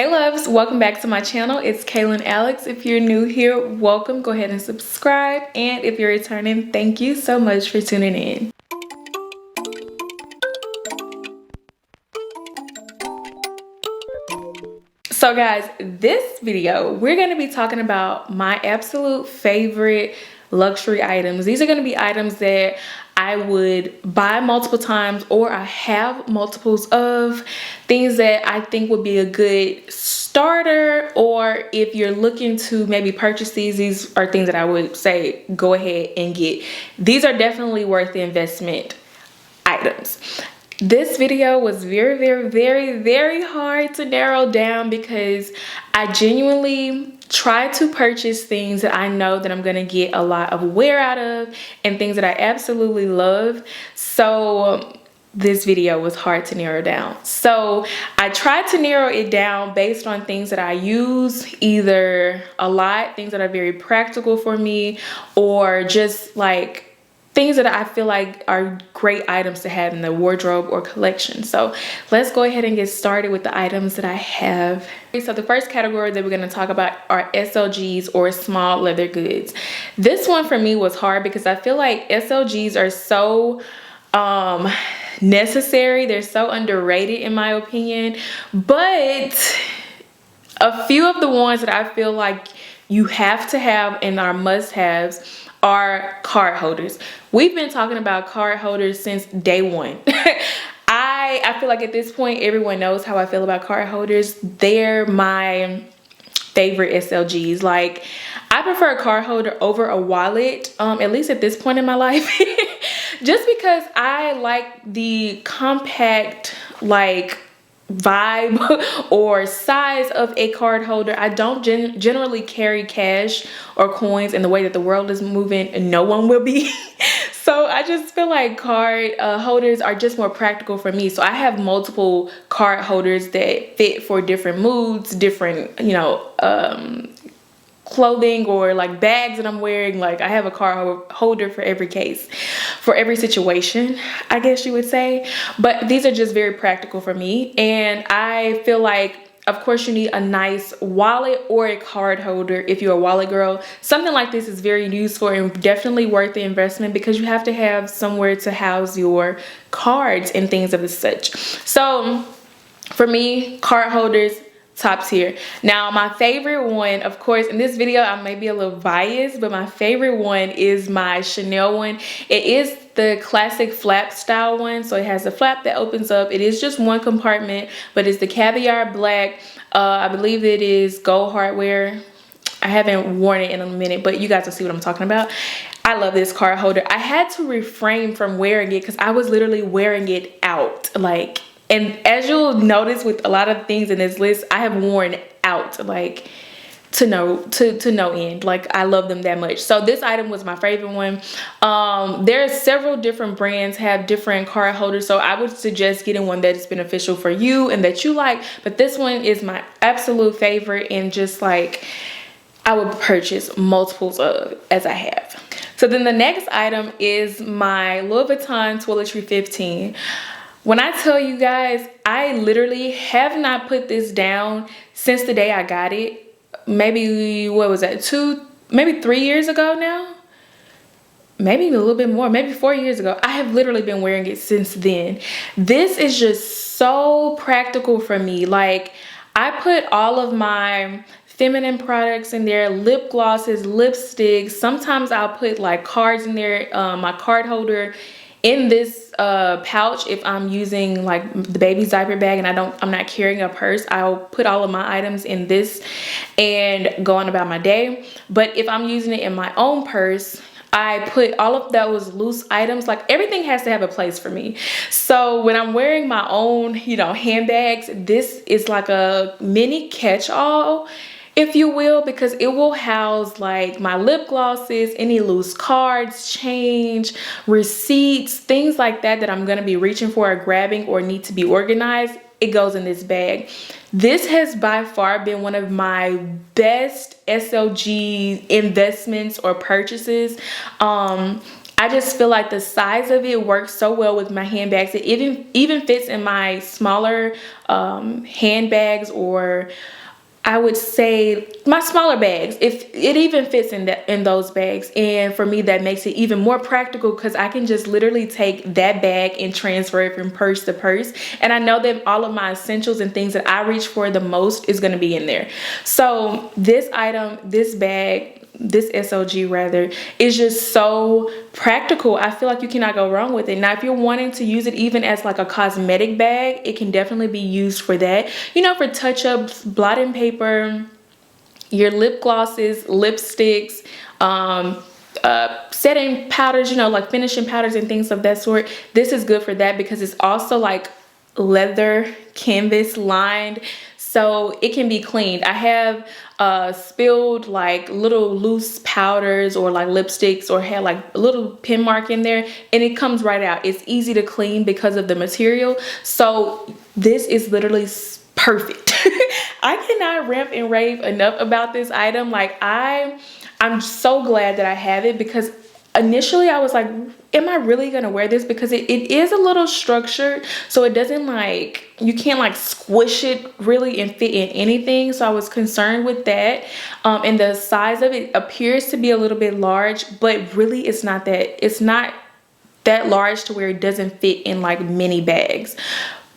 Hey loves, welcome back to my channel. It's Kaylan Alex. If you're new here, welcome. Go ahead and subscribe. And if you're returning, thank you so much for tuning in. So guys, this video, we're going to be talking about my absolute favorite luxury items. These are going to be items that I would buy multiple times, or I have multiples of, things that I think would be a good starter, or if you're looking to maybe purchase these are things that I would say go ahead and get. These are definitely worth the investment items. This video was very hard to narrow down because I genuinely try to purchase things that I know that I'm gonna get a lot of wear out of and things that I absolutely love. So this video was hard to narrow down. So I tried to narrow it down based on things that I use either a lot, things that are very practical for me, or just like things that I feel like are great items to have in the wardrobe or collection. So let's go ahead and get started with the items that I have. So the first category that we're going to talk about are SLGs, or small leather goods. This one for me was hard because I feel like SLGs are so necessary. They're so underrated in my opinion, but a few of the ones that I feel like you have to have and are must-haves are card holders. We've been talking about card holders since day one. I feel like at this point everyone knows how I feel about card holders. They're my favorite SLGs. Like, I prefer a card holder over a wallet, at least at this point in my life. Just because I like the compact like vibe or size of a card holder. I don't generally carry cash or coins in the way that the world is moving, and no one will be. So I just feel like card holders are just more practical for me. So I have multiple card holders that fit for different moods, different, you know, clothing or like bags that I'm wearing. Like, I have a card holder for every case, for every situation, I guess you would say. But these are just very practical for me, and I feel like, of course, you need a nice wallet or a card holder if you're a wallet girl. Something like this is very useful and definitely worth the investment because you have to have somewhere to house your cards and things of the such. So for me, card holders, top tier. Now my favorite one, of course, in this video I may be a little biased, but my favorite one is my Chanel one. It is the classic flap style one. So it has a flap that opens up. It is just one compartment, but it's the caviar black. I believe it is gold hardware. I haven't worn it in a minute, but you guys will see what I'm talking about. I love this card holder. I had to refrain from wearing it because I was literally wearing it out, like. And as you'll notice with a lot of things in this list, I have worn out like to no end. Like, I love them that much. So this item was my favorite one. There are several different brands have different card holders, so I would suggest getting one that is beneficial for you and that you like. But this one is my absolute favorite, and just like I would purchase multiples of, as I have. So then the next item is my Louis Vuitton Toiletry 15. When I tell you guys, I literally have not put this down since the day I got it. Maybe, what was that, maybe 3 years ago now? Maybe a little bit more, maybe 4 years ago. I have literally been wearing it since then. This is just so practical for me. Like, I put all of my feminine products in there, lip glosses, lipsticks. Sometimes I'll put like cards in there, my card holder in this pouch. If I'm using like the baby's diaper bag and I'm not carrying a purse, I'll put all of my items in this and go on about my day. But if I'm using it in my own purse, I put all of those loose items. Like, everything has to have a place for me. So when I'm wearing my own, you know, handbags, this is like a mini catch-all, if you will, because it will house like my lip glosses, any loose cards, change, receipts, things like that I'm going to be reaching for or grabbing or need to be organized. It goes in this bag. This has by far been one of my best SLG investments or purchases. I just feel like the size of it works so well with my handbags. It even fits in my smaller handbags, or I would say my smaller bags. If it even fits in those bags, and for me that makes it even more practical because I can just literally take that bag and transfer it from purse to purse, and I know that all of my essentials and things that I reach for the most is going to be in there. So this item, this bag, this SOG rather, is just so practical. I feel like you cannot go wrong with it. Now, if you're wanting to use it even as like a cosmetic bag, it can definitely be used for that. You know, for touch-ups, blotting paper, your lip glosses, lipsticks, setting powders, you know, like finishing powders and things of that sort. This is good for that because it's also like leather canvas lined, so it can be cleaned. I have spilled like little loose powders or like lipsticks, or had like a little pin mark in there, and it comes right out. It's easy to clean because of the material. So this is literally perfect. I cannot rant and rave enough about this item. Like I'm so glad that I have it, because initially I was like, am I really gonna wear this? Because it is a little structured, so it doesn't like, you can't like squish it really and fit in anything. So I was concerned with that. And the size of it appears to be a little bit large, but really it's not that large to where it doesn't fit in like mini bags.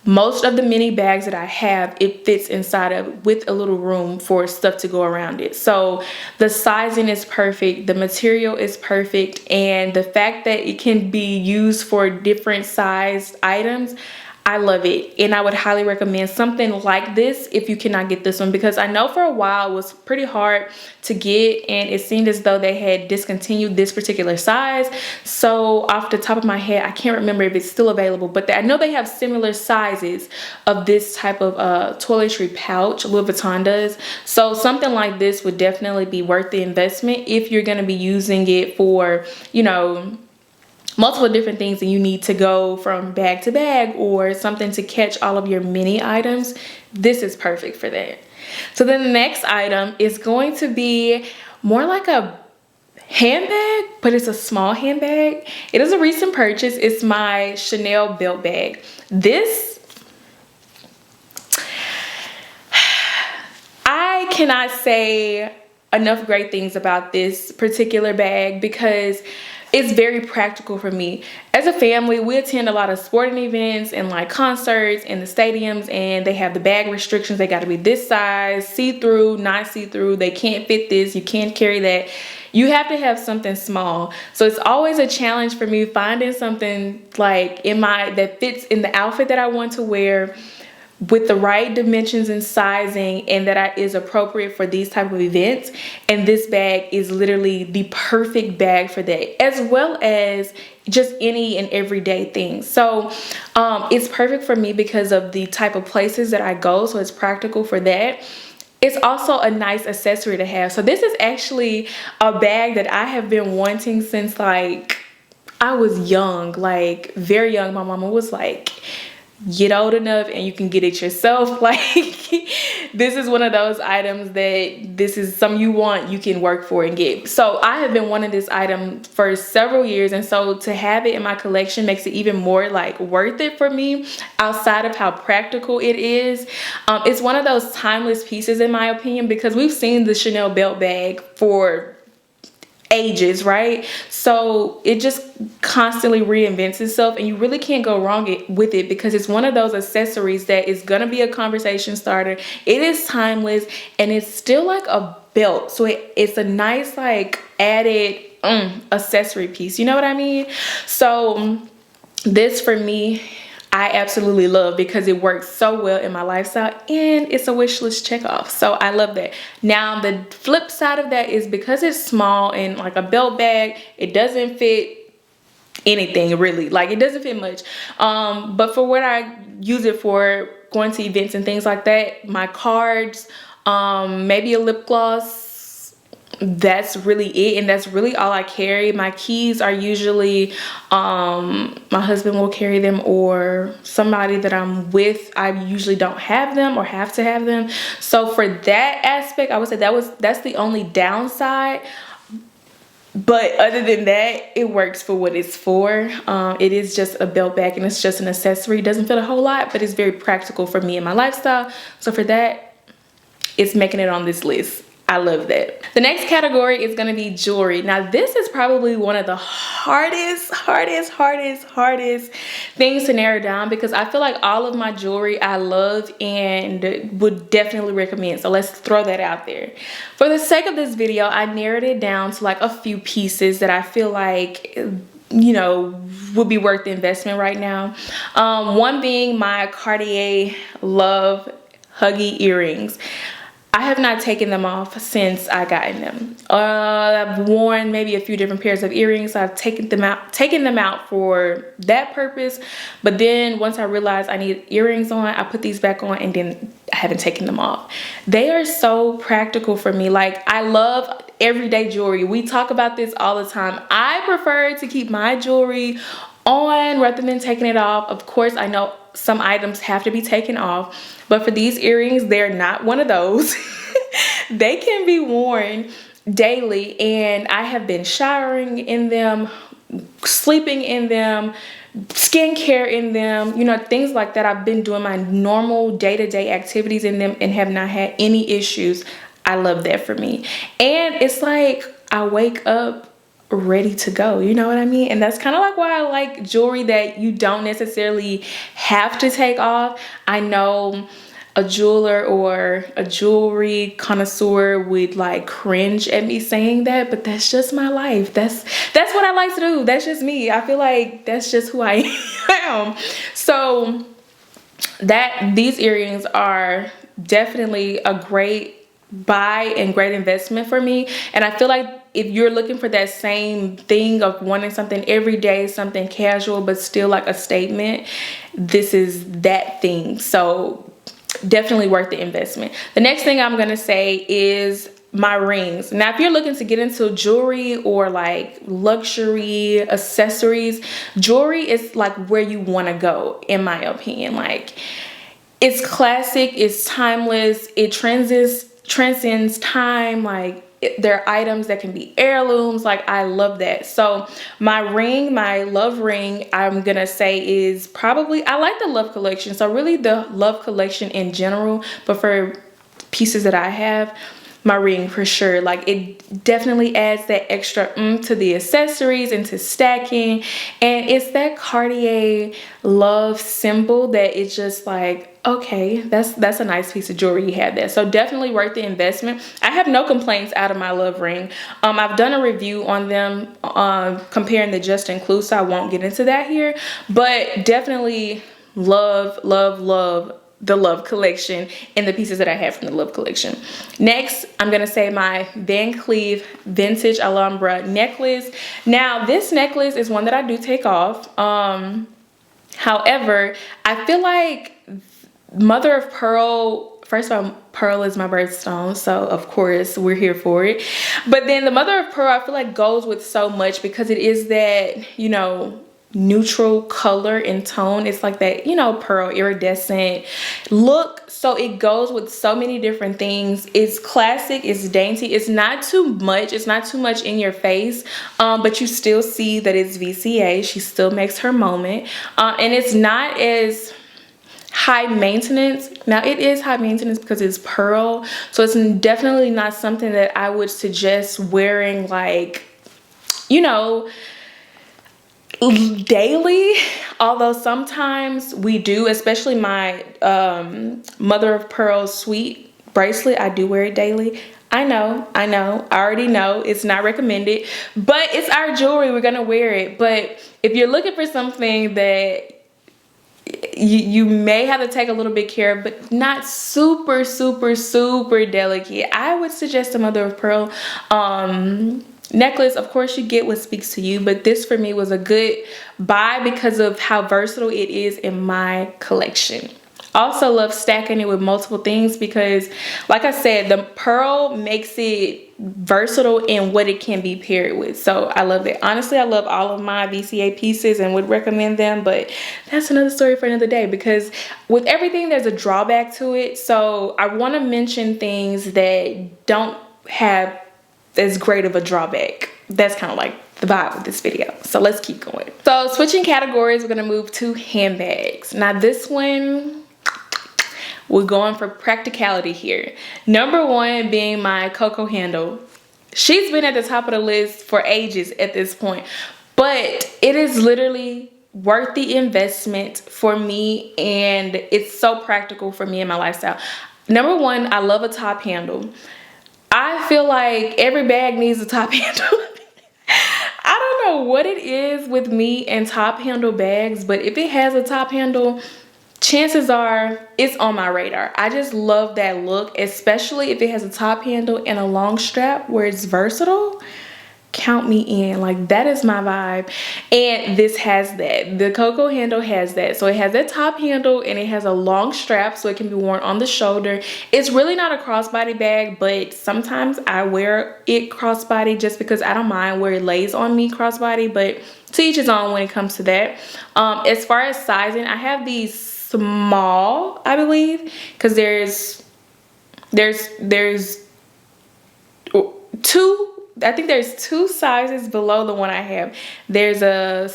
Most of the mini bags that I have, it fits inside of, with a little room for stuff to go around it. So the sizing is perfect, the material is perfect, and the fact that it can be used for different sized items, I love it. And I would highly recommend something like this if you cannot get this one, because I know for a while it was pretty hard to get, and it seemed as though they had discontinued this particular size. So off the top of my head, I can't remember if it's still available, but I know they have similar sizes of this type of toiletry pouch. Louis Vuitton does. So something like this would definitely be worth the investment if you're going to be using it for, you know, multiple different things, and you need to go from bag to bag or something to catch all of your mini items. This is perfect for that. So then the next item is going to be more like a handbag, but it's a small handbag. It is a recent purchase. It's my Chanel belt bag. This, I cannot say enough great things about this particular bag because it's very practical for me. As a family, we attend a lot of sporting events and like concerts in the stadiums, and they have the bag restrictions. They got to be this size, see-through, not see-through. They can't fit this. You can't carry that. You have to have something small. So it's always a challenge for me finding something like that fits in the outfit that I want to wear, with the right dimensions and sizing, and that is appropriate for these type of events. And this bag is literally the perfect bag for that, as well as just any and everyday things. So it's perfect for me because of the type of places that I go, so it's practical for that. It's also a nice accessory to have. So this is actually a bag that I have been wanting since like I was young, like very young. My mama was like, get old enough and you can get it yourself. Like this is one of those items that this is something you want, you can work for and get. So I have been wanting this item for several years, and so to have it in my collection makes it even more like worth it for me, outside of how practical it is. It's one of those timeless pieces in my opinion, because we've seen the Chanel belt bag for ages, right? So it just constantly reinvents itself, and you really can't go wrong with it, because it's one of those accessories that is gonna be a conversation starter. It is timeless, and it's still like a belt, so it's a nice like added accessory piece, you know what I mean? So this for me, I absolutely love, because it works so well in my lifestyle, and it's a wish list check off. So I love that. Now the flip side of that is, because it's small and like a belt bag, it doesn't fit anything really. Like it doesn't fit much. But for what I use it for, going to events and things like that, my cards, maybe a lip gloss, that's really it, and that's really all I carry. My keys are usually my husband will carry them, or somebody that I'm with. I usually don't have them or have to have them. So for that aspect, I would say that's the only downside. But other than that, it works for what it's for. It is just a belt bag and it's just an accessory. It doesn't fit a whole lot, but it's very practical for me and my lifestyle. So for that, it's making it on this list. I love that. The next category is gonna be jewelry. Now this is probably one of the hardest things to narrow down, because I feel like all of my jewelry I love and would definitely recommend. So let's throw that out there. For the sake of this video, I narrowed it down to like a few pieces that I feel like, you know, would be worth the investment right now. One being my Cartier Love Huggy earrings. I have not taken them off since I gotten them. I've worn maybe a few different pairs of earrings. I've taken them out for that purpose. But then once I realized I need earrings on, I put these back on and then I haven't taken them off. They are so practical for me. Like, I love everyday jewelry. We talk about this all the time. I prefer to keep my jewelry on rather than taking it off. Of course, I know some items have to be taken off, but for these earrings, they're not one of those. They can be worn daily, and I have been showering in them, sleeping in them, skincare in them, you know, things like that. I've been doing my normal day-to-day activities in them and have not had any issues. I love that for me. And it's like I wake up ready to go, you know what I mean? And that's kind of like why I like jewelry that you don't necessarily have to take off. I know a jeweler or a jewelry connoisseur would like cringe at me saying that, but that's just my life. That's what I like to do. That's just me. I feel like that's just who I am. So these earrings are definitely a great buy and great investment for me. And I feel like if you're looking for that same thing of wanting something every day, something casual but still like a statement, this is that thing. So definitely worth the investment. The next thing I'm gonna say is my rings. Now, if you're looking to get into jewelry or like luxury accessories, jewelry is like where you want to go, in my opinion. Like, it's classic, it's timeless, it transcends time. Like, there are items that can be heirlooms. Like, I love that. So my ring, my love ring, I'm gonna say is probably, I like the Love collection. So really the Love collection in general, but for pieces that I have, my ring for sure. Like, it definitely adds that extra to the accessories and to stacking. And it's that Cartier Love symbol that it's just like, okay, that's a nice piece of jewelry. You have that. So definitely worth the investment. I have no complaints out of my love ring. I've done a review on them comparing the just include, so I won't get into that here, but definitely love the Love collection and the pieces that I have from the Love collection. Next, I'm gonna say my Van Cleef Vintage Alhambra necklace. Now, this necklace is one that I do take off. However, I feel like Mother of Pearl, first of all, pearl is my birthstone, so of course we're here for it. But then the Mother of Pearl, I feel like goes with so much because it is that, you know, neutral color and tone. It's like that, you know, pearl iridescent look. So it goes with so many different things. It's classic, it's dainty, it's not too much, it's not too much in your face, but you still see that it's VCA. She still makes her moment, and it's not as high maintenance. Now, it is high maintenance because it's pearl, so it's definitely not something that I would suggest wearing, like, you know, daily. Although sometimes we do, especially my Mother of Pearl sweet bracelet, I do wear it daily. I know, I already know it's not recommended, but it's our jewelry, we're gonna wear it. But if you're looking for something that you may have to take a little bit care of, but not super delicate, I would suggest a Mother of Pearl necklace. Of course, you get what speaks to you, but this for me was a good buy because of how versatile it is in my collection. Also love stacking it with multiple things because, like I said, the pearl makes it versatile in what it can be paired with. So I love it. Honestly, I love all of my VCA pieces and would recommend them, but that's another story for another day because with everything, there's a drawback to it. So I want to mention things that don't have as great of a drawback. that's kind of like the vibe of this video. So let's keep going. So switching categories, we're gonna move to handbags. Now this one, we're going for practicality here. Number one being my Coco handle. She's been at the top of the list for ages at this point, but it is literally worth the investment for me, and it's so practical for me and my lifestyle. Number one, I love a top handle. I feel like every bag needs a top handle. I don't know what it is with me and top handle bags, but if it has a top handle, chances are it's on my radar. I just love that look, especially if it has a top handle and a long strap where it's versatile. Count me in. Like, that is my vibe. And this has that. The Coco handle has that. So it has that top handle and it has a long strap so it can be worn on the shoulder. It's really not a crossbody bag, but sometimes I wear it crossbody just because I don't mind where it lays on me crossbody, but to each his own when it comes to that. As far as sizing, I have these small, I believe, because there's two, I think there's two sizes below the one I have. There's a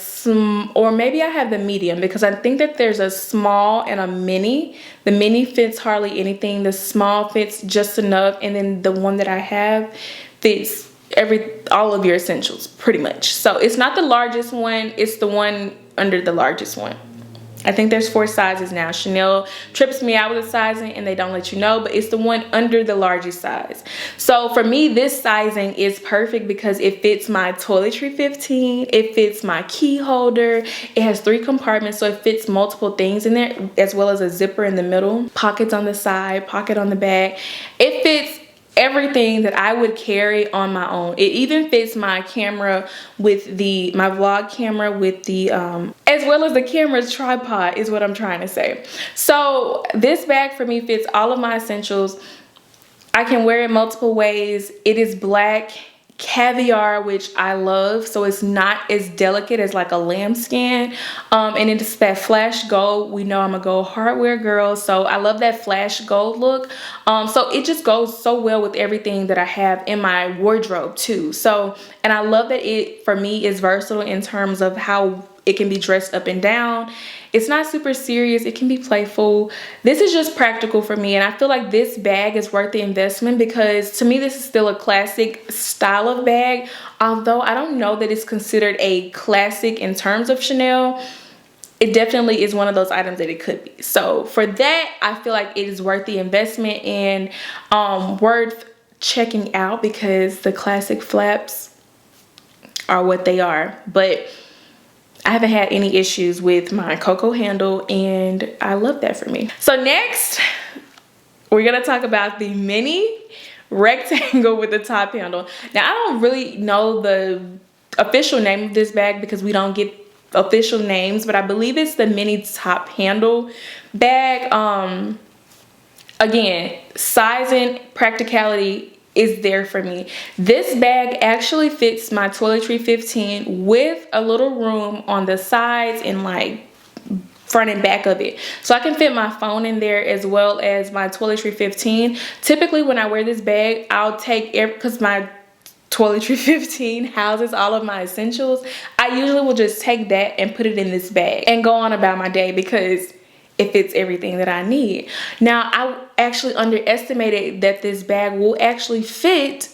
or maybe I have the medium, because I think that there's a small and a mini. The mini fits hardly anything. The small fits just enough, and then the one that I have fits all of your essentials pretty much. So it's not the largest one, it's the one under the largest one. I think there's 4 sizes now. Chanel trips me out with the sizing and they don't let you know, but it's the one under the largest size. So for me, this sizing is perfect because it fits my toiletry 15, it fits my key holder, it has 3 compartments, so it fits multiple things in there, as well as a zipper in the middle, pockets on the side, pocket on the back. It fits everything that I would carry on my own. It even fits my camera with my vlog camera with the as well as the camera's tripod, is what I'm trying to say. So this bag for me fits all of my essentials. I can wear it multiple ways. It is black caviar, which I love, so it's not as delicate as like a lambskin, and it's that flash gold. We know I'm a gold hardware girl, so I love that flash gold look. So it just goes so well with everything that I have in my wardrobe too. So, and I love that it for me is versatile in terms of how it can be dressed up and down. It's not super serious, it can be playful. This is just practical for me, and I feel like this bag is worth the investment because to me this is still a classic style of bag. Although I don't know that it's considered a classic in terms of Chanel, it definitely is one of those items that it could be. So for that, I feel like it is worth the investment and worth checking out because the classic flaps are what they are. But I haven't had any issues with my Coco handle, and I love that for me. So next, we're gonna talk about the mini rectangle with the top handle. Now, I don't really know the official name of this bag because we don't get official names, but I believe it's the mini top handle bag. Again, sizing, practicality is there for me. This bag actually fits my toiletry 15 with a little room on the sides and like front and back of it, so I can fit my phone in there as well as my toiletry 15. Typically when I wear this bag, I'll take because my toiletry 15 houses all of my essentials, I usually will just take that and put it in this bag and go on about my day because it fits everything that I need. Now, I actually underestimated that this bag will actually fit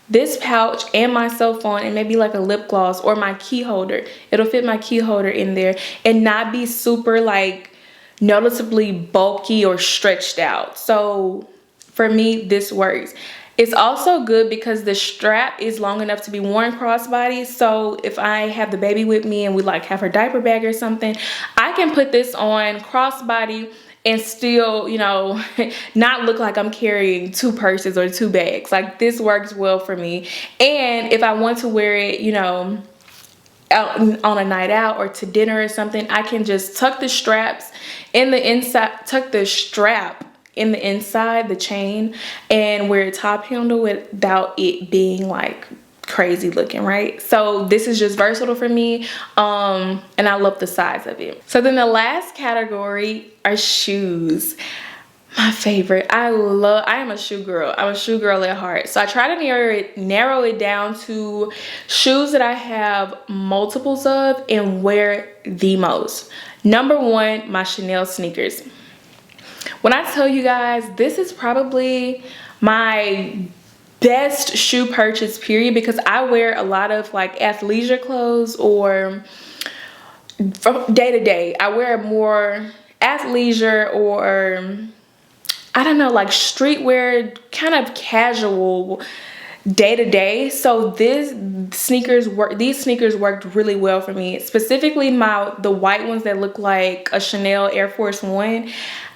this pouch and my cell phone and maybe like a lip gloss or my key holder. It'll fit my key holder in there and not be super like noticeably bulky or stretched out. So for me, this works. It's also good because the strap is long enough to be worn crossbody. So if I have the baby with me and we like have her diaper bag or something, I can put this on crossbody and still, you know, not look like I'm carrying 2 purses or 2 bags. Like, this works well for me. And if I want to wear it, you know, out on a night out or to dinner or something, I can just tuck the straps in the inside, tuck the strap in the inside, the chain, and wear a top handle without it being like crazy looking, right? So this is just versatile for me, and I love the size of it. So then the last category are shoes. My favorite. I am a shoe girl. I'm a shoe girl at heart. So I try to narrow it down to shoes that I have multiples of and wear the most. Number one, my Chanel sneakers. When I tell you guys, this is probably my best shoe purchase period, because I wear a lot of like athleisure clothes, or from day to day I wear more athleisure, or I don't know, like streetwear, kind of casual day to day. So these sneakers worked really well for me. Specifically the white ones that look like a Chanel Air Force One.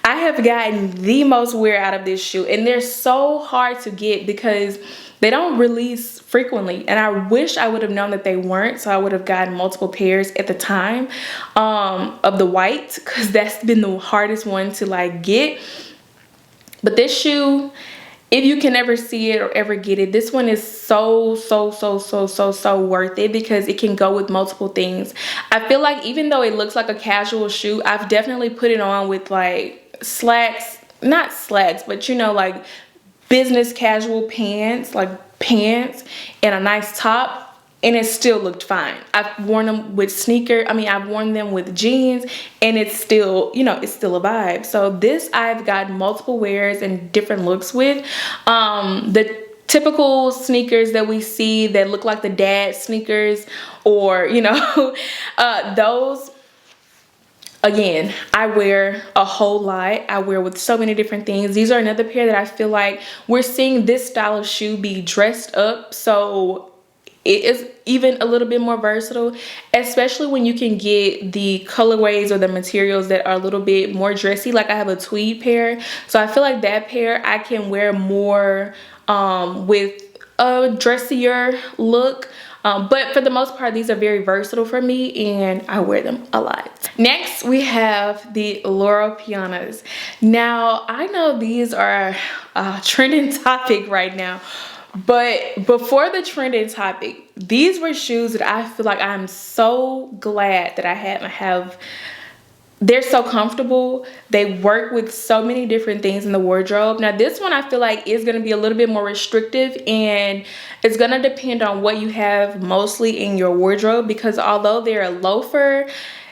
I have gotten the most wear out of this shoe, and they're so hard to get because they don't release frequently, and I wish I would have known that they weren't, so I would have gotten multiple pairs at the time of the white, because that's been the hardest one to like get. But this shoe, if you can ever see it or ever get it, this one is so worth it, because it can go with multiple things. I feel like even though it looks like a casual shoe, I've definitely put it on with like slacks, not slacks, but you know, like business casual pants, like pants and a nice top, and it still looked fine. I've worn them with I've worn them with jeans, and it's still, you know, it's still a vibe. So this I've got multiple wears and different looks with. The typical sneakers that we see that look like the dad sneakers, or you know, those. Again, I wear a whole lot. I wear with so many different things. These are another pair that I feel like we're seeing this style of shoe be dressed up, so it is even a little bit more versatile, especially when you can get the colorways or the materials that are a little bit more dressy. Like I have a tweed pair, so I feel like that pair I can wear more with a dressier look. But for the most part, these are very versatile for me, and I wear them a lot. Next, we have the Laurel Pianas. Now, I know these are a trending topic right now, but before the trending topic, these were shoes that I feel like I'm so glad that I have. They're so comfortable. They work with so many different things in the wardrobe. Now this one I feel like is going to be a little bit more restrictive, and it's going to depend on what you have mostly in your wardrobe, because although they're a loafer,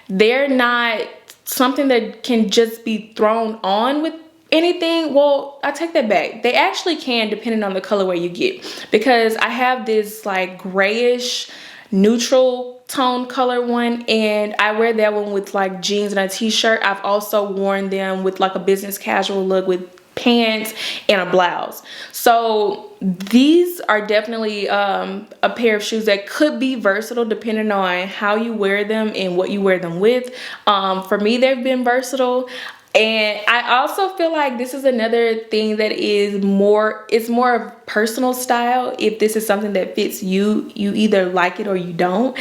they're not something that can just be thrown on with anything. Well, I take that back. They actually can, depending on the colorway you get, because I have this like grayish neutral tone color one, and I wear that one with like jeans and a t-shirt. I've also worn them with like a business casual look with pants and a blouse. So these are definitely a pair of shoes that could be versatile depending on how you wear them and what you wear them with. For me, they've been versatile. And I also feel like this is another thing that is more, it's more of personal style. If this is something that fits you, you either like it or you don't.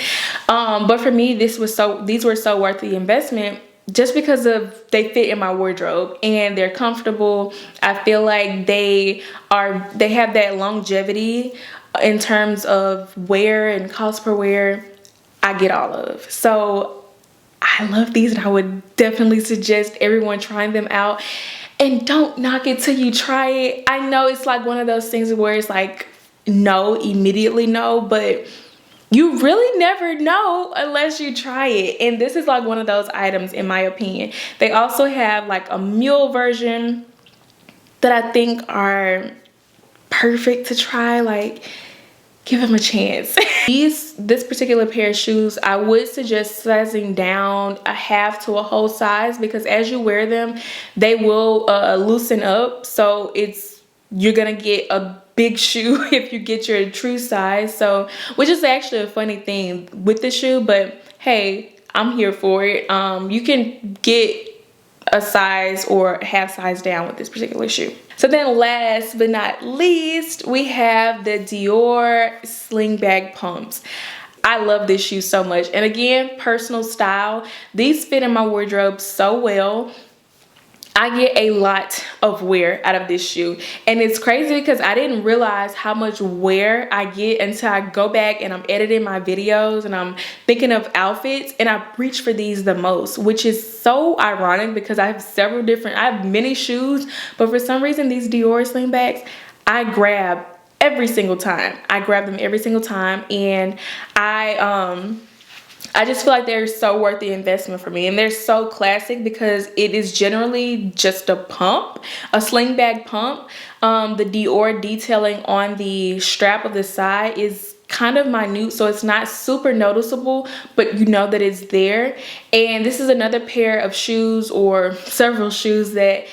But for me, these were so worth the investment, just because they fit in my wardrobe and they're comfortable. I feel like they have that longevity in terms of wear and cost per wear. I get all of. So I love these, and I would definitely suggest everyone trying them out. And don't knock it till you try it. I know it's like one of those things where it's like no, immediately no, but you really never know unless you try it. And this is like one of those items, in my opinion. They also have like a mule version that I think are perfect to try. Like, give them a chance. This particular pair of shoes, I would suggest sizing down a half to a whole size, because as you wear them, they will loosen up. So you're gonna get a big shoe if you get your true size. So, which is actually a funny thing with the shoe, but hey, I'm here for it. You can get a size or half size down with this particular shoe. So then last but not least, we have the Dior sling bag pumps. I love this shoe so much. And again, personal style. These fit in my wardrobe so well. I get a lot of wear out of this shoe, and it's crazy because I didn't realize how much wear I get until I go back and I'm editing my videos and I'm thinking of outfits, and I reach for these the most, which is so ironic because I have many shoes, but for some reason these Dior sling bags I grab every single time. I grab them every single time, and I just feel like they're so worth the investment for me, and they're so classic because it is generally just a pump, a sling bag pump. The Dior detailing on the strap of the side is kind of minute, so it's not super noticeable, but you know that it's there. And this is another pair of shoes, or several shoes, that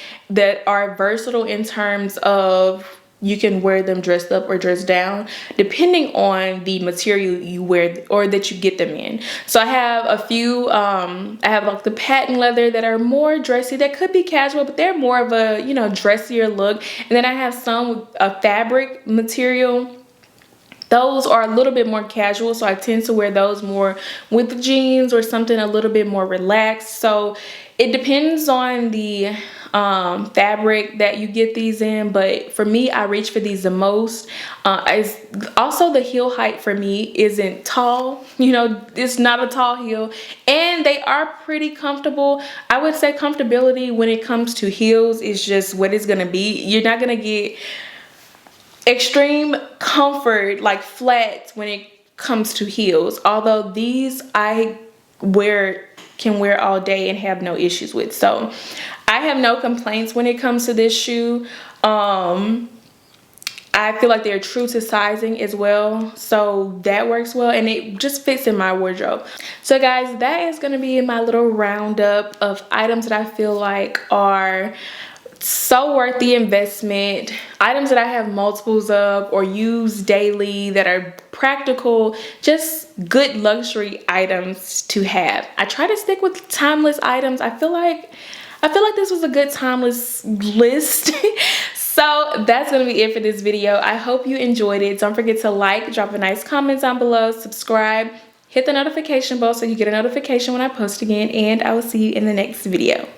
are versatile in terms of you can wear them dressed up or dressed down depending on the material you wear or that you get them in. So I have a few, I have like the patent leather that are more dressy, that could be casual, but they're more of a, you know, dressier look. And then I have some with a fabric material. Those are a little bit more casual, so I tend to wear those more with jeans or something a little bit more relaxed. So it depends on the fabric that you get these in, but for me, I reach for these the most. Also, the heel height for me isn't tall, you know, it's not a tall heel, and they are pretty comfortable. I would say comfortability when it comes to heels is just what it's gonna be. You're not gonna get extreme comfort like flat when it comes to heels, although these I can wear all day and have no issues with. So I have no complaints when it comes to this shoe. I feel like they're true to sizing as well, so that works well, and it just fits in my wardrobe. So guys, that is going to be my little roundup of items that I feel like are so worth the investment, items that I have multiples of or use daily, that are practical, just good luxury items to have. I try to stick with timeless items. I feel like this was a good timeless list. So that's gonna be it for this video. I hope you enjoyed it. Don't forget to like, drop a nice comment down below, subscribe, hit the notification bell so you get a notification when I post again, and I will see you in the next video.